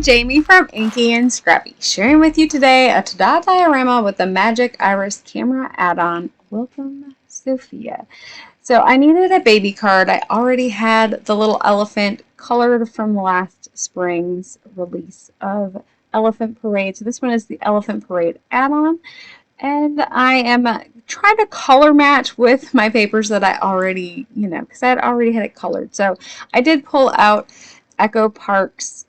Jamie from Inky&Scrappy, sharing with you today a Ta-Da Diorama with the Magic Iris camera add-on. Welcome, Sophia. So I needed a baby card. I already had the little elephant colored from last spring's release of Elephant Parade. So this one is the Elephant Parade add-on. And I am trying to color match with my papers that I already, because I had already had it colored. So I did pull out Echo Park's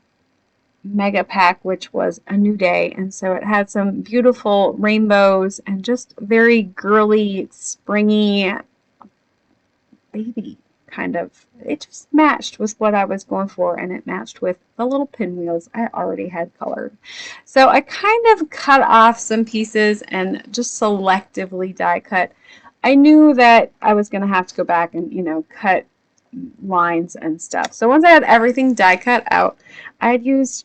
mega pack, which was a new day, and so it had some beautiful rainbows and just very girly, springy baby kind of. It just matched with what I was going for, and it matched with the little pinwheels I already had colored. So I kind of cut off some pieces and just selectively die cut. I knew that I was going to have to go back and cut lines and stuff. So once I had everything die cut out, I had used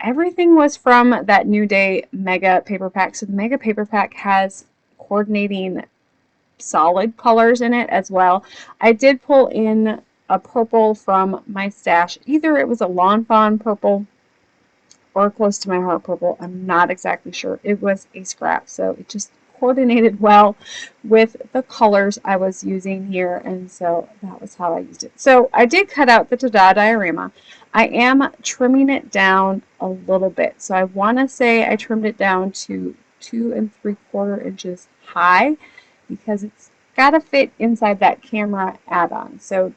everything was from that New Day Mega Paper Pack. So the Mega Paper Pack has coordinating solid colors in it as well. I did pull in a purple from my stash. Either it was a Lawn Fawn purple or close to my heart purple. I'm not exactly sure. It was a scrap, so it just coordinated well with the colors I was using here, and so that was how I used it. So I did cut out the Ta-Da Diorama. I am trimming it down a little bit. So I want to say I trimmed it down to 2 3/4 inches high because it's got to fit inside that camera add-on. So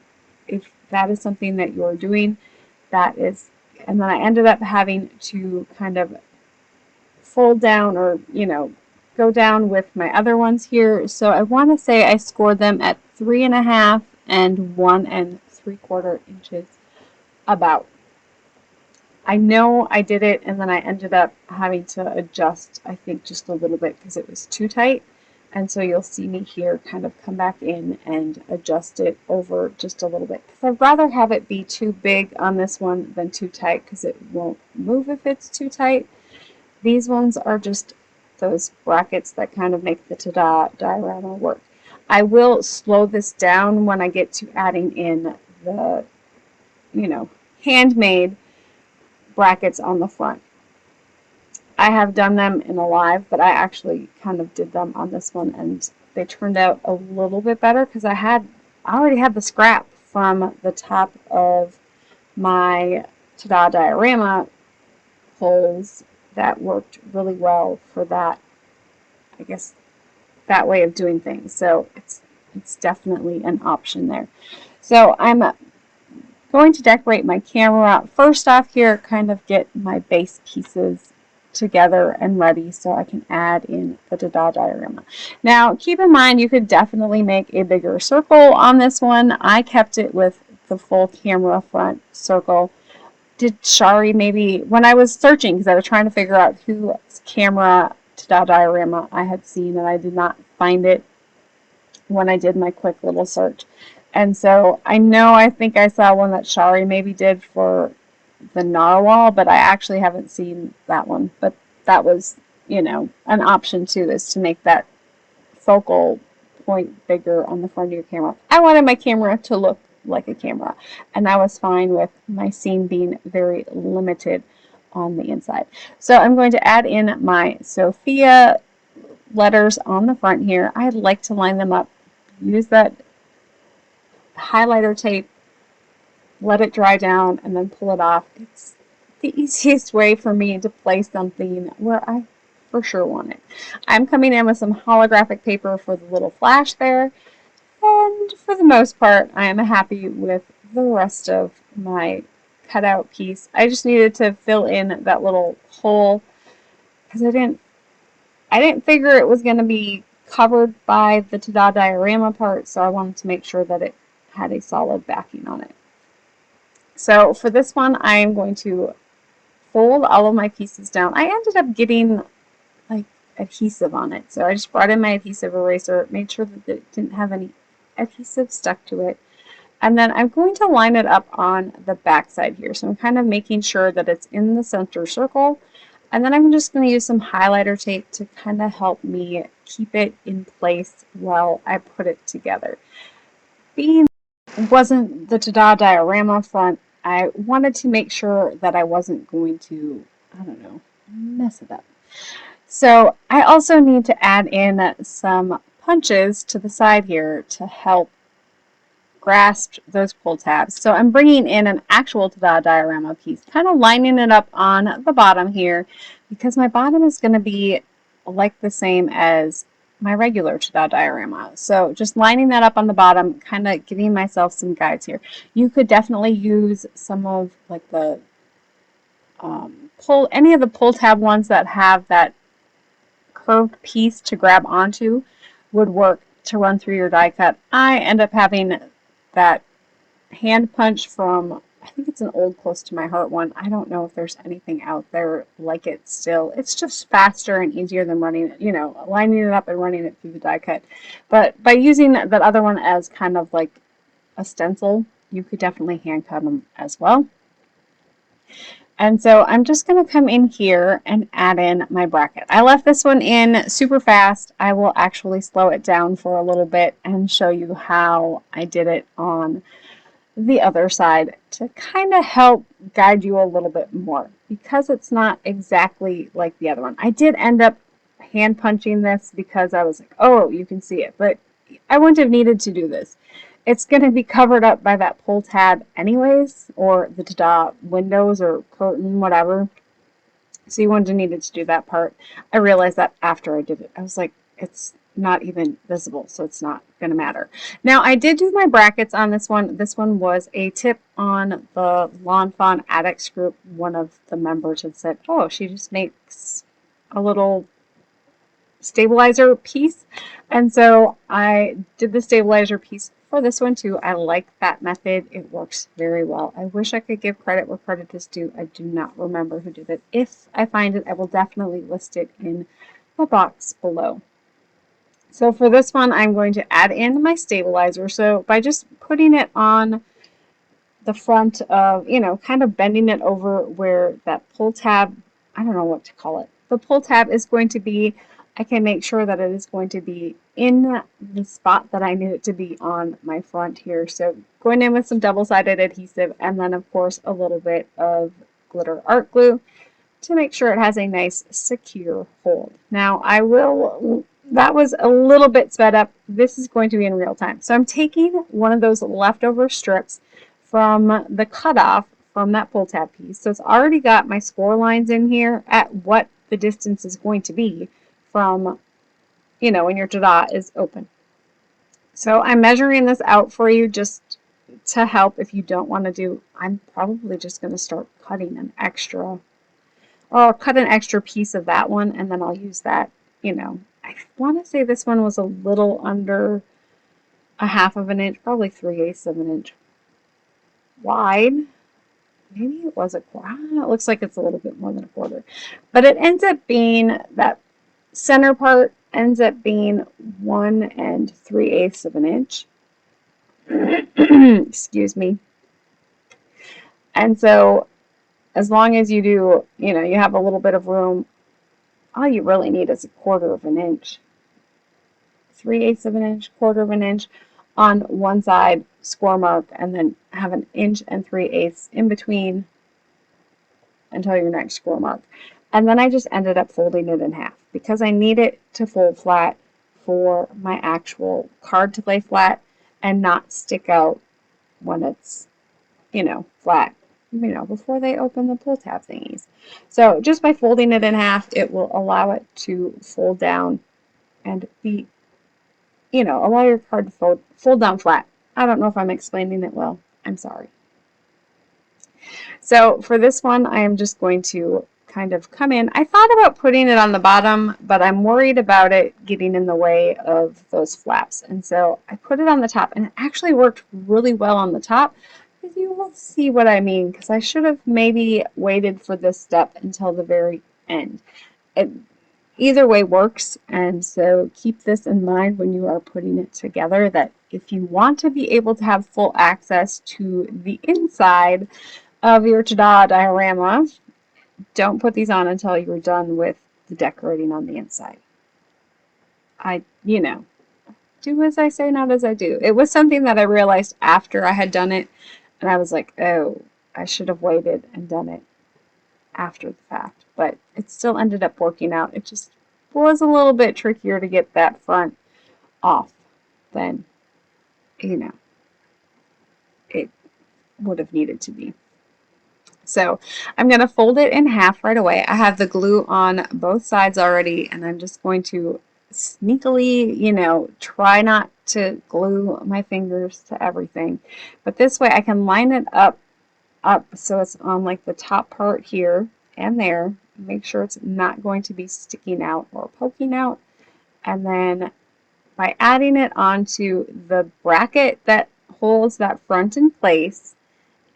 if that is something that you're doing, that is, and then I ended up having to kind of fold down or, go down with my other ones here. So I want to say I scored them at 3.5 and 1 3/4 inches about. I know I did it, and then I ended up having to adjust, I think, just a little bit because it was too tight. And so you'll see me here kind of come back in and adjust it over just a little bit. Because I'd rather have it be too big on this one than too tight because it won't move if it's too tight. These ones are just those brackets that kind of make the Ta-Da Diorama work. I will slow this down when I get to adding in the, handmade brackets on the front. I have done them in a live, but I actually kind of did them on this one, and they turned out a little bit better because I already had the scrap from the top of my Ta-Da Diorama holes that worked really well for that, I guess, that way of doing things. So it's definitely an option there. So I'm going to decorate my camera. First off here, kind of get my base pieces together and ready so I can add in the Ta-Da Diorama. Now, keep in mind you could definitely make a bigger circle on this one. I kept it with the full camera front circle. Did Shari maybe, when I was searching, because I was trying to figure out whose camera Ta-Da Diorama I had seen, and I did not find it when I did my quick little search. And so I think I saw one that Shari maybe did for the narwhal, but I actually haven't seen that one. But that was, an option too, is to make that focal point bigger on the front of your camera. I wanted my camera to look like a camera, and I was fine with my scene being very limited on the inside. So I'm going to add in my Sophia letters on the front here. I'd like to line them up. Use that highlighter tape, let it dry down, and then pull it off. It's the easiest way for me to place something where I for sure want it. I'm coming in with some holographic paper for the little flash there, and for the most part I am happy with the rest of my cutout piece. I just needed to fill in that little hole because I didn't figure it was going to be covered by the Ta-Da Diorama part, so I wanted to make sure that it had a solid backing on it. So for this one, I am going to fold all of my pieces down. I ended up getting like adhesive on it, so I just brought in my adhesive eraser, made sure that it didn't have any adhesive stuck to it, and then I'm going to line it up on the back side here. So I'm kind of making sure that it's in the center circle, and then I'm just going to use some highlighter tape to kind of help me keep it in place while I put it together. Being wasn't the Ta-Da Diorama front, I wanted to make sure that I wasn't going to, I don't know, mess it up. So I also need to add in some punches to the side here to help grasp those pull tabs. So I'm bringing in an actual Ta-Da Diorama piece, kind of lining it up on the bottom here because my bottom is going to be like the same as my regular Ta-Da Diorama. So just lining that up on the bottom, kind of giving myself some guides here. You could definitely use some of like the any of the pull tab ones that have that curved piece to grab onto would work to run through your die cut. I end up having that hand punch from, I think it's an old Close to My Heart one. I don't know if there's anything out there like it still. It's just faster and easier than running it, lining it up and running it through the die cut. But by using that other one as kind of like a stencil, you could definitely hand cut them as well. And so I'm just going to come in here and add in my bracket. I left this one in super fast. I will actually slow it down for a little bit and show you how I did it on the other side to kind of help guide you a little bit more because it's not exactly like the other one. I did end up hand punching this because I was like, oh, you can see it, but I wouldn't have needed to do this. It's going to be covered up by that pull tab anyways, or the Ta-Da windows or curtain, whatever. So you wouldn't have needed to do that part. I realized that after I did it. I was like, it's not even visible, so it's not going to matter. Now, I did do my brackets on this one. This one was a tip on the Lawn Fawn Addicts group. One of the members had said, oh, she just makes a little stabilizer piece. And so I did the stabilizer piece for this one too. I like that method. It works very well. I wish I could give credit where credit is due. I do not remember who did it. If I find it, I will definitely list it in the box below. So for this one, I'm going to add in my stabilizer. So by just putting it on the front of, kind of bending it over where that pull tab, I don't know what to call it. The pull tab is going to be, I can make sure that it is going to be in the spot that I need it to be on my front here. So going in with some double-sided adhesive and then of course a little bit of glitter art glue to make sure it has a nice secure hold. Now that was a little bit sped up. This is going to be in real time. So I'm taking one of those leftover strips from the cutoff from that pull tab piece. So it's already got my score lines in here at what the distance is going to be from, when your Ta-Da is open. So I'm measuring this out for you just to help if you don't want to do, I'm probably just going to start cutting an extra, or I'll cut an extra piece of that one and then I'll use that, I want to say this one was a little under a half of an inch, probably 3/8 of an inch wide. Maybe it was a quarter. It looks like it's a little bit more than a quarter. But it ends up being that center part ends up being 1 3/8 of an inch. Excuse me. And so as long as you do, you have a little bit of room, all you really need is a quarter of an inch. 3/8 of an inch, quarter of an inch on one side, score mark, and then have an inch and 3/8 in between until your next score mark. And then I just ended up folding it in half because I need it to fold flat for my actual card to lay flat and not stick out when it's, flat, before they open the pull tab thingies. So just by folding it in half, it will allow it to fold down and be, allow your card to fold down flat. I don't know if I'm explaining it well. I'm sorry. So for this one, I am just going to kind of come in. I thought about putting it on the bottom, but I'm worried about it getting in the way of those flaps. And so I put it on the top, and it actually worked really well on the top. You will see what I mean, because I should have maybe waited for this step until the very end. Either way works, and so keep this in mind when you are putting it together, that if you want to be able to have full access to the inside of your Ta-Da diorama, don't put these on until you're done with the decorating on the inside. Do as I say, not as I do. It was something that I realized after I had done it, and I was like, oh, I should have waited and done it after the fact, but it still ended up working out. It just was a little bit trickier to get that front off than, you know, it would have needed to be. So I'm going to fold it in half right away. I have the glue on both sides already, and I'm just going to sneakily, you know, try not to glue my fingers to everything. But this way I can line it up so it's on like the top part here and there. Make sure it's not going to be sticking out or poking out. And then by adding it onto the bracket that holds that front in place,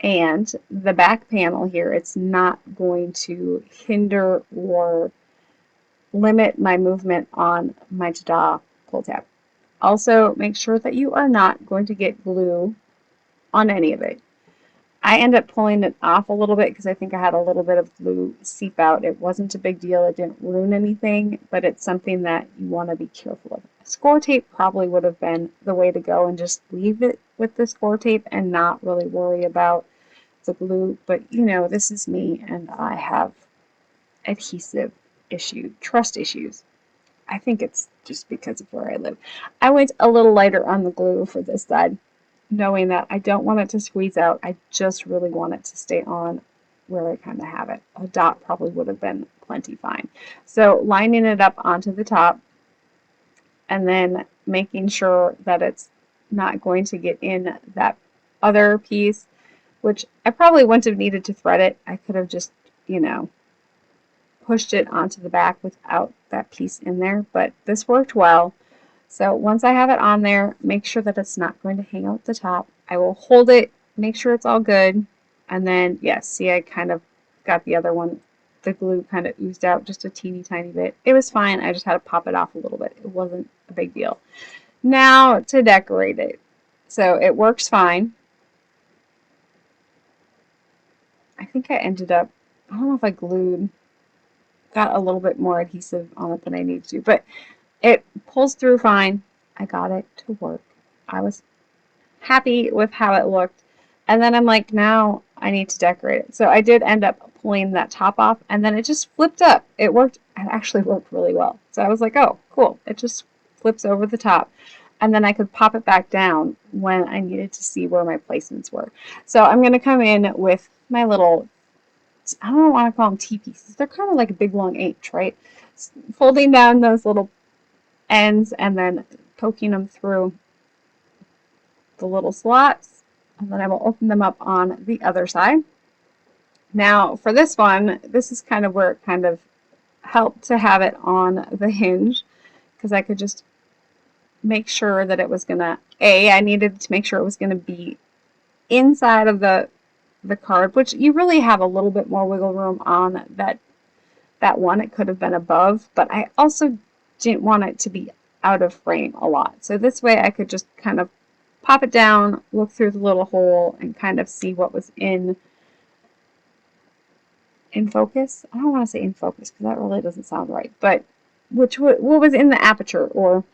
and the back panel here, it's not going to hinder or limit my movement on my Ta-Da pull tab. Also, make sure that you are not going to get glue on any of it. I end up pulling it off a little bit because I think I had a little bit of glue seep out. It wasn't a big deal. It didn't ruin anything, but it's something that you want to be careful of. Score tape probably would have been the way to go and just leave it with the score tape and not really worry about the glue. But you know, this is me and I have adhesive issues, trust issues. I think it's just because of where I live. I went a little lighter on the glue for this side, knowing that I don't want it to squeeze out. I just really want it to stay on where I kind of have it. A dot probably would have been plenty fine. So lining it up onto the top and then making sure that it's not going to get in that other piece, which I probably wouldn't have needed to thread it. I could have just, you know, pushed it onto the back without that piece in there, but this worked well. So once I have it on there, make sure that it's not going to hang out the top. I will hold it, make sure it's all good, and then, yes, see, I kind of got the other one. The glue kind of oozed out just a teeny tiny bit. It was fine. I just had to pop it off a little bit. It wasn't a big deal. Now to decorate it. So it works fine. I think I ended up, I don't know if I got a little bit more adhesive on it than I needed to, but it pulls through fine. I got it to work. I was happy with how it looked. And then I'm like, now I need to decorate it. So I did end up pulling that top off, and then it just flipped up. It worked. It actually worked really well. So I was like, oh, cool. It just flips over the top. And then I could pop it back down when I needed to see where my placements were. So I'm going to come in with my little, I don't want to call them T-pieces. They're kind of like a big long H, right? Folding down those little ends and then poking them through the little slots, and then I will open them up on the other side. Now for this one, this is kind of where it kind of helped to have it on the hinge, because I could just make sure that it was gonna, I needed to make sure it was gonna be inside of the card, which you really have a little bit more wiggle room on that one. It could have been above, but I also didn't want it to be out of frame a lot. So this way I could just kind of pop it down, look through the little hole, and kind of see what was in focus. I don't want to say in focus because that really doesn't sound right, but what was in the aperture or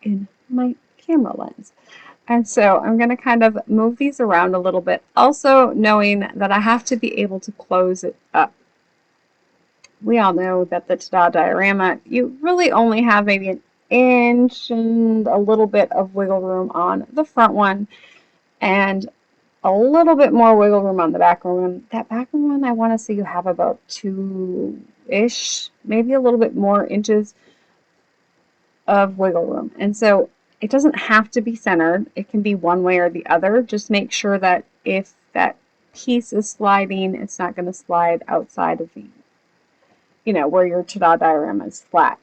in my camera lens. And so I'm going to kind of move these around a little bit, also knowing that I have to be able to close it up. We all know that the Ta-Da Diorama, you really only have maybe an inch and a little bit of wiggle room on the front one and a little bit more wiggle room on the back one. That back one, I want to say you have about 2-ish, maybe a little bit more inches of wiggle room. And so it doesn't have to be centered. It can be one way or the other. Just make sure that if that piece is sliding, it's not going to slide outside of the, you know, where your Ta-Da Diorama is flat.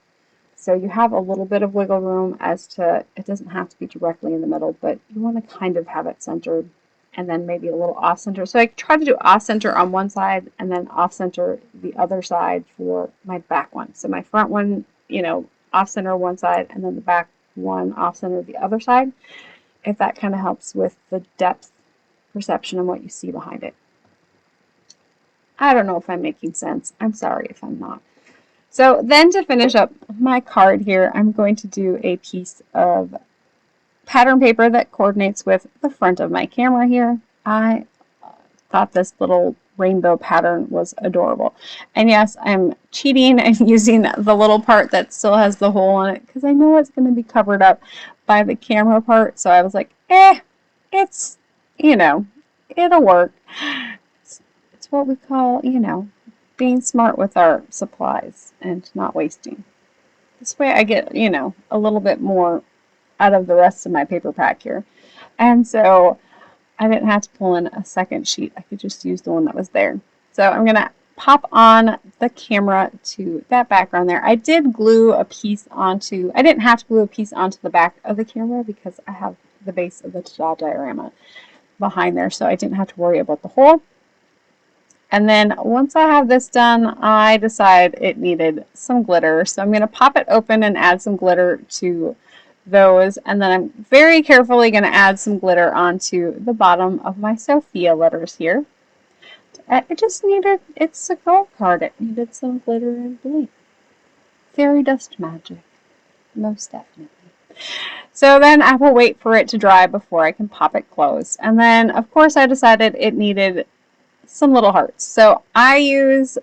So you have a little bit of wiggle room as to, it doesn't have to be directly in the middle, but you want to kind of have it centered and then maybe a little off center. So I try to do off center on one side and then off center the other side for my back one. So my front one, you know, off center one side and then the back one off center the other side, if that kind of helps with the depth perception and what you see behind it. I don't know if I'm making sense. I'm sorry if I'm not. So then to finish up my card here, I'm going to do a piece of pattern paper that coordinates with the front of my camera here. I thought this little rainbow pattern was adorable. And yes, I'm cheating and using the little part that still has the hole on it because I know it's going to be covered up by the camera part. So I was like, it's, you know, it'll work. It's what we call, you know, being smart with our supplies and not wasting. This way I get, you know, a little bit more out of the rest of my paper pack here. And so I didn't have to pull in a second sheet. I could just use the one that was there. So I'm going to pop on the camera to that background there. I did glue a piece onto, I didn't have to glue a piece onto the back of the camera because I have the base of the Ta-Da Diorama behind there, so I didn't have to worry about the hole. And then once I have this done, I decide it needed some glitter. So I'm going to pop it open and add some glitter to those. And then I'm very carefully going to add some glitter onto the bottom of my Sophia letters here. It just needed, it's a gold card. It needed some glitter and bling. Fairy dust magic. Most definitely. So then I will wait for it to dry before I can pop it closed. And then, of course, I decided it needed some little hearts. So I use,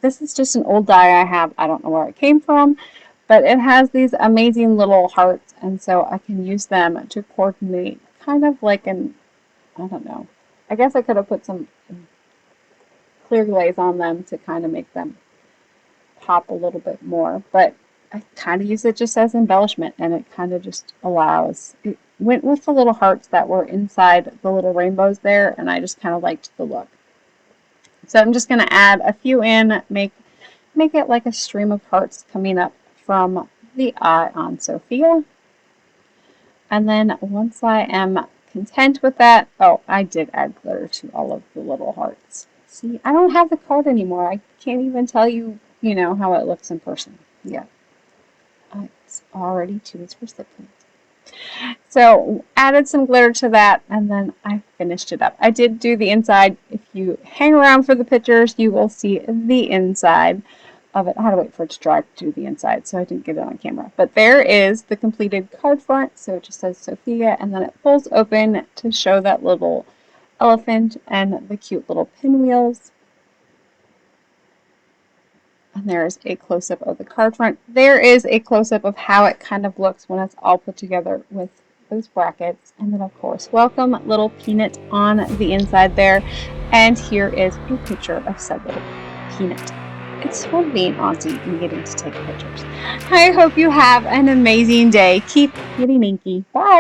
this is just an old die I have. I don't know where it came from, but it has these amazing little hearts, and so I can use them to coordinate kind of like an, I don't know, I guess I could have put some clear glaze on them to kind of make them pop a little bit more, but I kind of use it just as embellishment, and it kind of just allows, it went with the little hearts that were inside the little rainbows there, and I just kind of liked the look. So I'm just going to add a few in, make it like a stream of hearts coming up from the eye on Sophia. And then once I am content with that, oh, I did add glitter to all of the little hearts. See, I don't have the card anymore. I can't even tell you, you know, how it looks in person. Yeah. It's already to its recipient. So added some glitter to that, and then I finished it up. I did do the inside. If you hang around for the pictures, you will see the inside of it. I had to wait for it to dry to do the inside, so I didn't get it on camera. But there is the completed card front. So it just says Sophia, and then it pulls open to show that little elephant and the cute little pinwheels. And there is a close-up of the card front. There is a close-up of how it kind of looks when it's all put together with those brackets. And then, of course, welcome little peanut on the inside there. And here is a picture of said little peanut. It's fun being auntie and getting to take pictures. I hope you have an amazing day. Keep getting inky. Bye.